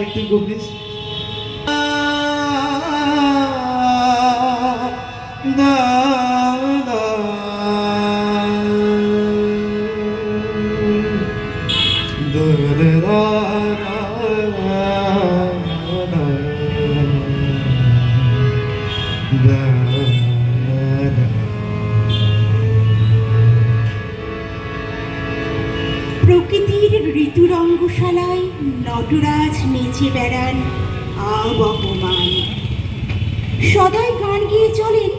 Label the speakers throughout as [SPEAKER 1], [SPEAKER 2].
[SPEAKER 1] একটু গো প্লিজ।
[SPEAKER 2] প্রকৃতির ঋতুরঙ্গশালায় নটরাজ নেচে বেড়ান আবহমান। সদাই গান গেয়ে চলেন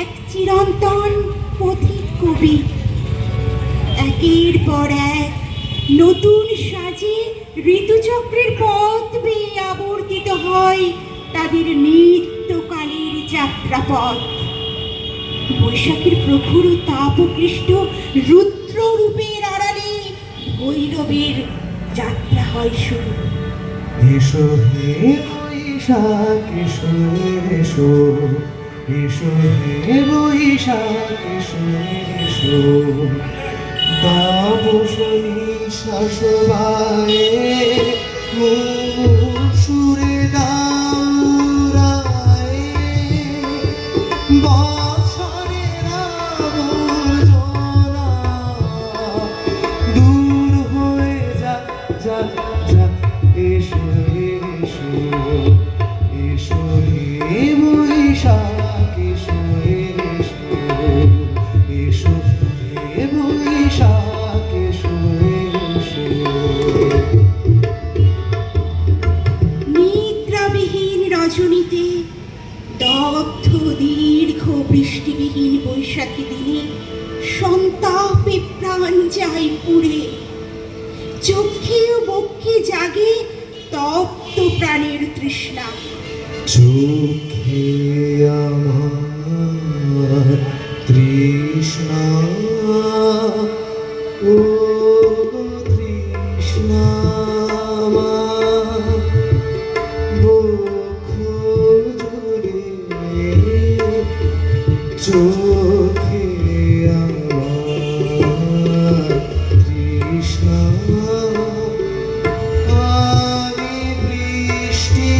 [SPEAKER 2] এক চিরন্তন পথিক কবি। একের পর এক নতুন সাজে ঋতুচক্রের পথ বেয়ে আবর্তিত হয় তাদের নিত্যকালের যাত্রাপথ। বৈশাখের প্রখর তাপকৃষ্ট রুদ্র রূপের আড়ালে ভৈরবের যাত্রা হয় শুরু।
[SPEAKER 1] এসো হে বৈশাখ এসো, এসো এসো হে বৈশাখ এসো, এসো তাপসী শাসবায়ে সুরে দাউরায়ে বছরের আবর্জনা দূর হয়ে যাক যাক যাক। এসো এসো এসো হে বৈশাখ এসো, এসো এসো হে বৈশাখ এসো, এসো।
[SPEAKER 2] নিদ্রাবিহীন রজনীতে দগ্ধ দীর্ঘ বৃষ্টিবিহীন বৈশাখী দিনে সন্তাপে প্রাণ যায় পুড়ে। চোখে ও বক্ষে জাগে তপ্ত প্রাণের তৃষ্ণা।
[SPEAKER 1] চোখে আমার তৃষ্ণা ও তৃষ্ণা আমার বক্ষ জুড়ে। চোখে আমার তৃষ্ণা আমি বৃষ্টিবিহীন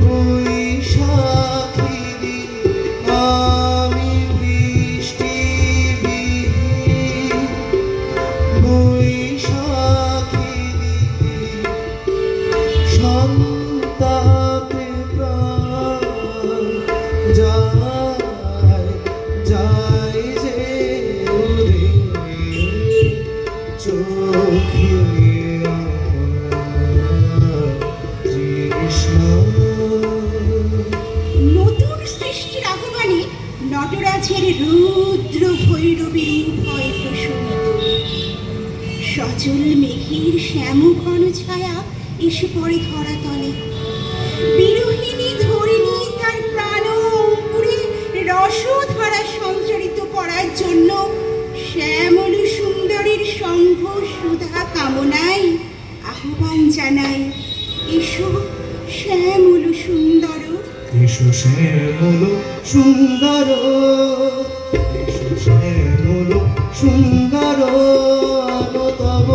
[SPEAKER 1] বৈশাখী দিন, আমি বৃষ্টিবিহীন বৈশাখী দিন। সন্তাপে প্রাণ যায় যায় যে উড়ে। চোখে আমার তৃষ্ণা।
[SPEAKER 2] নতুন সৃষ্টির আগমনে নটরাজের রুদ্র ভৈরবী রূপ হয় প্রশমিত। সজল মেঘের শ্যামঘন ছায়া এসে পড়ে ধরাতলে। বিরোহিণী ধরিণী তার প্রাণ অঙ্কুরে রসধারা সঞ্চারিত করার জন্য শ্যামল সুন্দরীর সংঘ সুধা কামনায় আহ্বান জানায়। এসো শ্যামল সুন্দর,
[SPEAKER 1] এসো শ্যামল সুন্দর, এসো শ্যামল সুন্দর। তব তব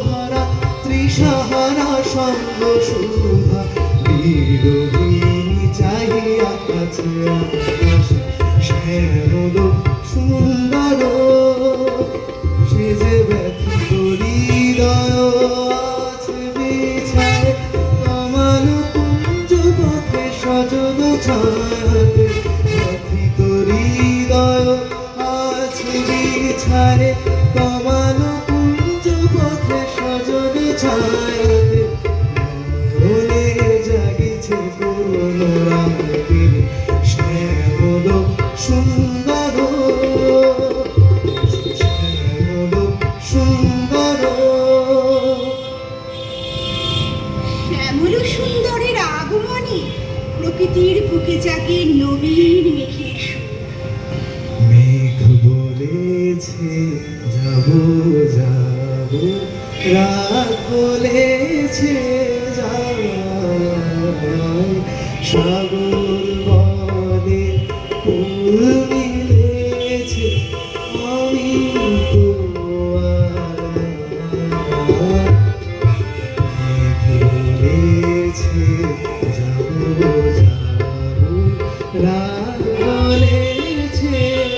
[SPEAKER 1] হারা তৃষাহারা সঙ্গ সুধা বিরোহিণী চাহিয়া কাছে আকাশে। শ্যামল সুন্দর সে যে ব্যথিত হৃদয় আছে বিছায় কমল কুঞ্জ পথে সজল ছায়াতে। ব্যথিত হৃদয় আছে বিছায় কমল কুঞ্জ পথে সজল ছায়াতে। মনে জাগিছে করুণ রাগিনী শ্যামল সুন্দর, শ্যামল সুন্দর।
[SPEAKER 2] শ্যামল সুন্দরের আগমনে প্রকৃতির বুকে জাগে নবীন মেঘের সুর।
[SPEAKER 1] মেঘ বলেছে যাব যাব, রাত বলেছে যাব। সাগর বনে ফুল মিলেছে আমি তো রাত